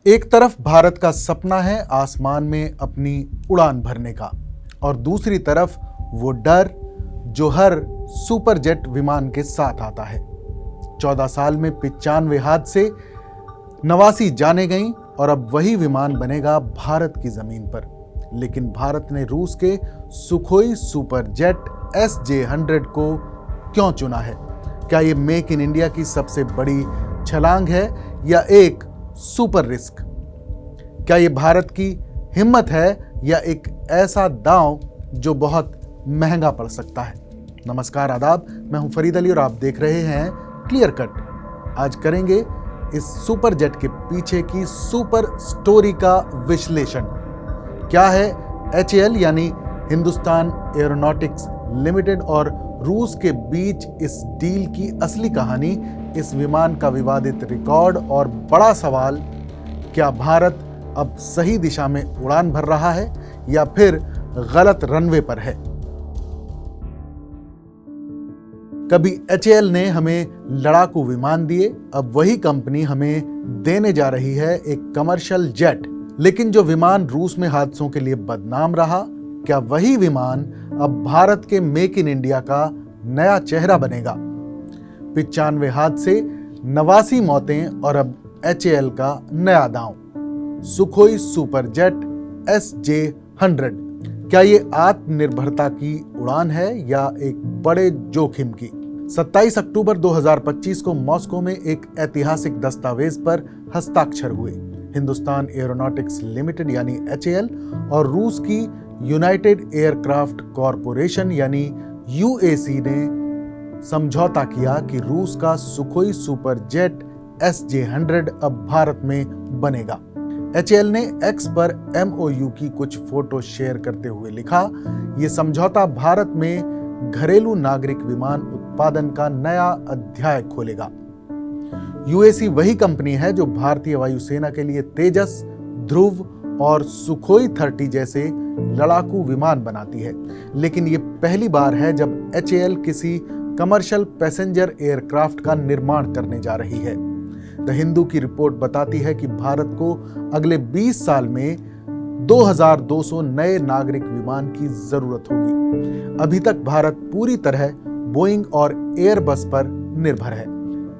एक तरफ भारत का सपना है आसमान में अपनी उड़ान भरने का, और दूसरी तरफ वो डर जो हर सुपर जेट विमान के साथ आता है। 14 साल में 95 हादसे, 89 जाने गईं और अब वही विमान बनेगा भारत की जमीन पर। लेकिन भारत ने रूस के सुखोई सुपर जेट SJ-100 को क्यों चुना है? क्या ये मेक इन इंडिया की सबसे बड़ी छलांग है या एक सुपर रिस्क? क्या ये भारत की हिम्मत है या एक ऐसा दांव जो बहुत महंगा पड़ सकता है? नमस्कार, आदाब, मैं हूं फरीद अली और आप देख रहे हैं क्लियर कट। आज करेंगे इस सुपर जेट के पीछे की सुपर स्टोरी का विश्लेषण। क्या है HAL यानी हिंदुस्तान एरोनॉटिक्स लिमिटेड और रूस के बीच इस डील की असली कहानी, इस विमान का विवादित रिकॉर्ड और बड़ा सवाल, क्या भारत अब सही दिशा में उड़ान भर रहा है या फिर गलत रनवे पर है? कभी HAL ने हमें लड़ाकू विमान दिए, अब वही कंपनी हमें देने जा रही है एक कमर्शियल जेट। लेकिन जो विमान रूस में हादसों के लिए बदनाम रहा, क्या वही विमान अब भारत के मेक इन इंडिया का नया चेहरा बनेगा? 95 हादसे, 89 मौतें और अब HAL का नया दांव, सुखोई सुपर जेट SJ-100। क्या ये आत्मनिर्भरता की उड़ान है या एक बड़े जोखिम की? 27 अक्टूबर 2025 को मॉस्को में एक ऐतिहासिक दस्तावेज पर हस्ताक्षर हुए। हिंदुस्तान एरोनॉटिक्स लिमिटेड यानी HAL और रूस की यूनाइटेड एयरक्राफ्ट कॉरपोरेशन यानी UAC ने समझौता किया कि रूस का सुखोई सुपर जेट SJ-100 अब भारत में बनेगा। HAL ने X पर MOU की कुछ फोटो शेयर करते हुए लिखा, ये समझौता भारत में घरेलू नागरिक विमान उत्पादन का नया अध्याय खोलेगा। UAC वही कंपनी है जो भारतीय वायुसेना के लिए तेजस, ध्रुव और सुखोई 30 जैसे लड़ाकू विमान बनाती है। लेकिन ये पहली बार है जब HAL किसी कमर्शियल पैसेंजर एयरक्राफ्ट का निर्माण करने जा रही है। द हिंदू की रिपोर्ट बताती है कि भारत को अगले 20 साल में 2200 नए नागरिक विमान की जरूरत होगी। अभी तक भारत पूरी तरह बोइंग और एयरबस पर निर्भर है।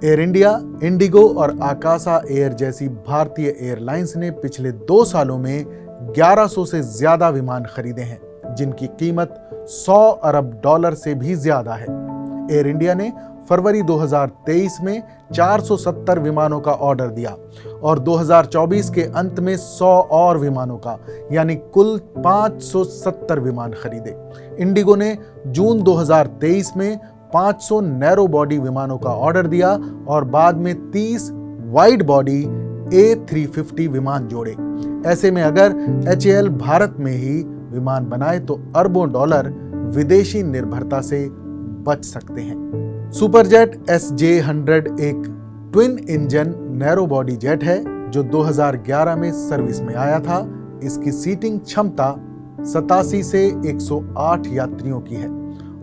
एयर इंडिया, इंडिगो और आकाशा एयर जैसी भारतीय एयरलाइंस ने पिछले 2 सालों में 1100 से ज्यादा विमान खरीदे हैं, जिनकी कीमत $100 अरब से भी ज्यादा है। एयर इंडिया ने फरवरी 2023 में 470 विमानों का ऑर्डर दिया और 2024 के अंत में 100 और विमानों का, यानी कुल 570 विमान खरीदे। इंडिगो ने जून 2023 में 500 नैरो बॉडी विमानों का ऑर्डर दिया और बाद में 30 वाइड बॉडी A350 विमान जोड़े। ऐसे में अगर HAL भारत में ही विमान बनाए तो अरबों डॉलर विदेशी निर्भरता से बच सकते हैं। सुपरजेट SJ-100 एक twin engine narrow body jet है जो 2011 में सर्विस में आया था। इसकी सीटिंग क्षमता 87 से 108 यात्रियों की है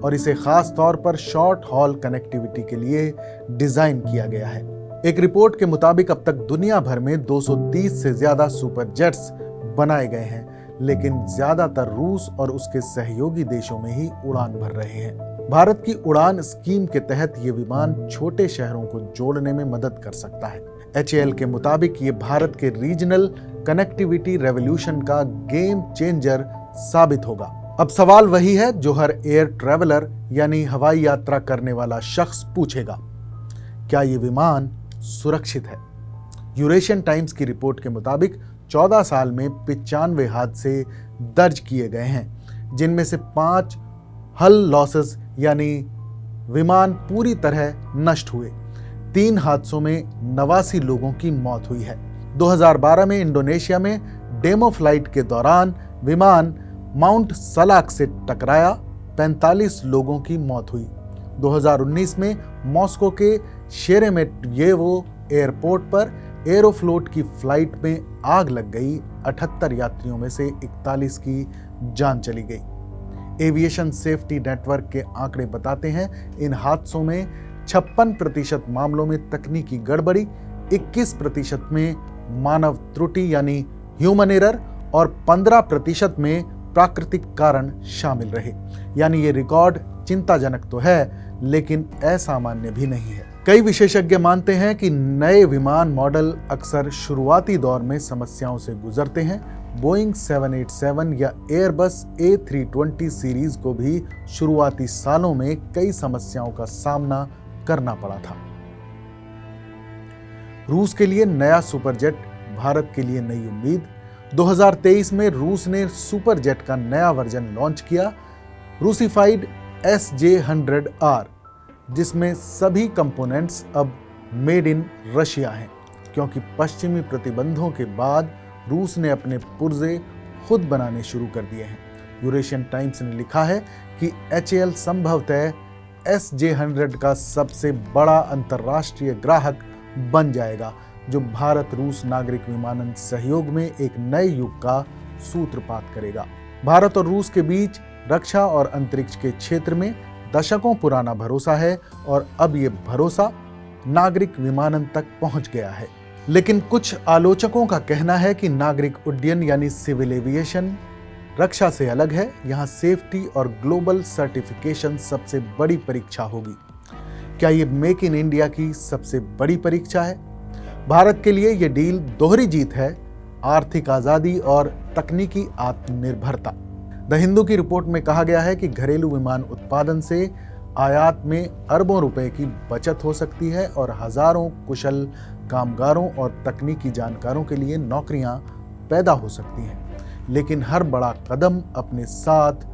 और इसे खास तौर पर शॉर्ट हॉल कनेक्टिविटी के लिए डिजाइन किया गया है। एक रिपोर्ट के मुताबिक अब तक दुनिया भर में 230 से ज्यादा सुपर जेट्स बनाए गए हैं, लेकिन ज्यादातर रूस और उसके सहयोगी देशों में ही उड़ान भर रहे हैं। भारत की उड़ान स्कीम के तहत ये विमान छोटे शहरों को जोड़ने में मदद कर सकता है। HAL के मुताबिक ये भारत के रीजनल कनेक्टिविटी रेवोल्यूशन का गेम चेंजर साबित होगा। अब सवाल वही है जो हर एयर ट्रैवलर यानी हवाई यात्रा करने वाला शख्स पूछेगा, क्या ये विमान सुरक्षित है? यूरेशियन टाइम्स की रिपोर्ट के मुताबिक 14 साल में 95 हादसे दर्ज किए गए हैं, जिनमें से 5 हल लॉसेस यानी विमान पूरी तरह नष्ट हुए। 3 हादसों में 89 लोगों की मौत हुई है। 2012 में इंडोनेशिया में डेमो फ्लाइट के दौरान विमान माउंट सलाक से टकराया, 45 लोगों की मौत हुई। 2019 में मॉस्को के शेरेमेटयेवो एयरपोर्ट पर एरोफ्लोट की फ्लाइट में आग लग गई, 78 यात्रियों में से 41 की जान चली गई। एविएशन सेफ्टी नेटवर्क के आंकड़े बताते हैं इन हादसों में 56% मामलों में तकनीकी गड़बड़ी, 21% में मानव त्रुटि यानी ह्यूमन एरर और 15% में प्राकृतिक कारण शामिल रहे। यानी ये रिकॉर्ड चिंताजनक तो है, लेकिन असामान्य भी नहीं है। कई विशेषज्ञ मानते हैं कि नए विमान मॉडल अक्सर शुरुआती दौर में समस्याओं से गुजरते हैं। बोइंग 787 या एयरबस A320 सीरीज को भी शुरुआती सालों में कई समस्याओं का सामना करना पड़ा था। रूस के लिए नया सुपरजेट, भारत के लिए नई उम्मीद। 2023 में रूस ने सुपरजेट का नया वर्जन लॉन्च किया, रूसिफाइड SJ100R, जिसमें सभी कंपोनेंट्स अब मेड इन रशिया हैं, क्योंकि पश्चिमी प्रतिबंधों के बाद रूस ने अपने पुर्जे खुद बनाने शुरू कर दिए हैं। यूरेशियन टाइम्स ने लिखा है कि HAL संभवतः SJ100 का सबसे बड़ा अंतर्राष्ट्रीय ग्राहक बन जाएगा, जो भारत रूस नागरिक विमानन सहयोग में एक नए युग का सूत्रपात करेगा। भारत और रूस के बीच रक्षा और अंतरिक्ष के क्षेत्र में दशकों पुराना भरोसा है और अब ये भरोसा नागरिक विमानन तक पहुंच गया है। लेकिन कुछ आलोचकों का कहना है कि नागरिक उड्डयन यानी सिविल एविएशन रक्षा से अलग है। यहाँ सेफ्टी और ग्लोबल सर्टिफिकेशन सबसे बड़ी परीक्षा होगी। क्या ये मेक इन इंडिया की सबसे बड़ी परीक्षा है? भारत के लिए ये डील दोहरी जीत है, आर्थिक आजादी और तकनीकी आत्मनिर्भरता। द हिंदू की रिपोर्ट में कहा गया है कि घरेलू विमान उत्पादन से आयात में अरबों रुपए की बचत हो सकती है और हजारों कुशल कामगारों और तकनीकी जानकारों के लिए नौकरियां पैदा हो सकती हैं। लेकिन हर बड़ा कदम अपने साथ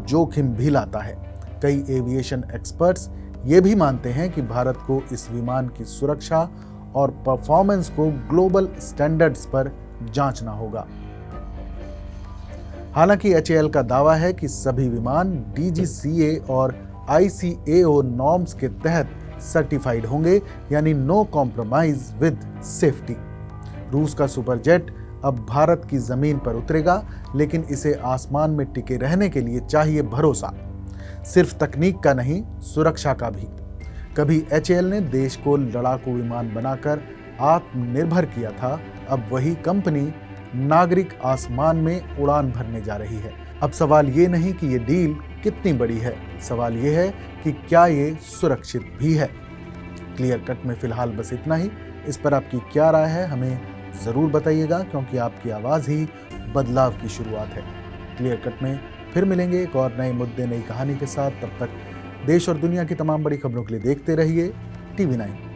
जोखिम भी लाता है। कई एविएशन एक्सपर्ट्स ये भी मानते हैं कि भारत को इस विमान की सुरक्षा और परफॉर्मेंस को ग्लोबल स्टैंडर्ड्स पर जांचना होगा। हालांकि HAL का दावा है कि सभी विमान DGCA और ICAO नॉर्म्स के तहत सर्टिफाइड होंगे, यानी नो कॉम्प्रोमाइज विद सेफ्टी। रूस का सुपरजेट अब भारत की जमीन पर उतरेगा, लेकिन इसे आसमान में टिके रहने के लिए चाहिए भरोसा, सिर्फ तकनीक का नहीं, सुरक्षा का भी। कभी HAL ने देश को लड़ाकू विमान बनाकर आत्मनिर्भर किया था, अब वही कंपनी नागरिक आसमान में उड़ान भरने जा रही है। अब सवाल ये नहीं कि ये डील कितनी बड़ी है, सवाल ये है कि क्या ये सुरक्षित भी है। क्लियर कट में फिलहाल बस इतना ही। इस पर आपकी क्या राय है हमें ज़रूर बताइएगा, क्योंकि आपकी आवाज़ ही बदलाव की शुरुआत है। क्लियर कट में फिर मिलेंगे एक और नए मुद्दे, नई कहानी के साथ। तब तक देश और दुनिया की तमाम बड़ी खबरों के लिए देखते रहिए TV9।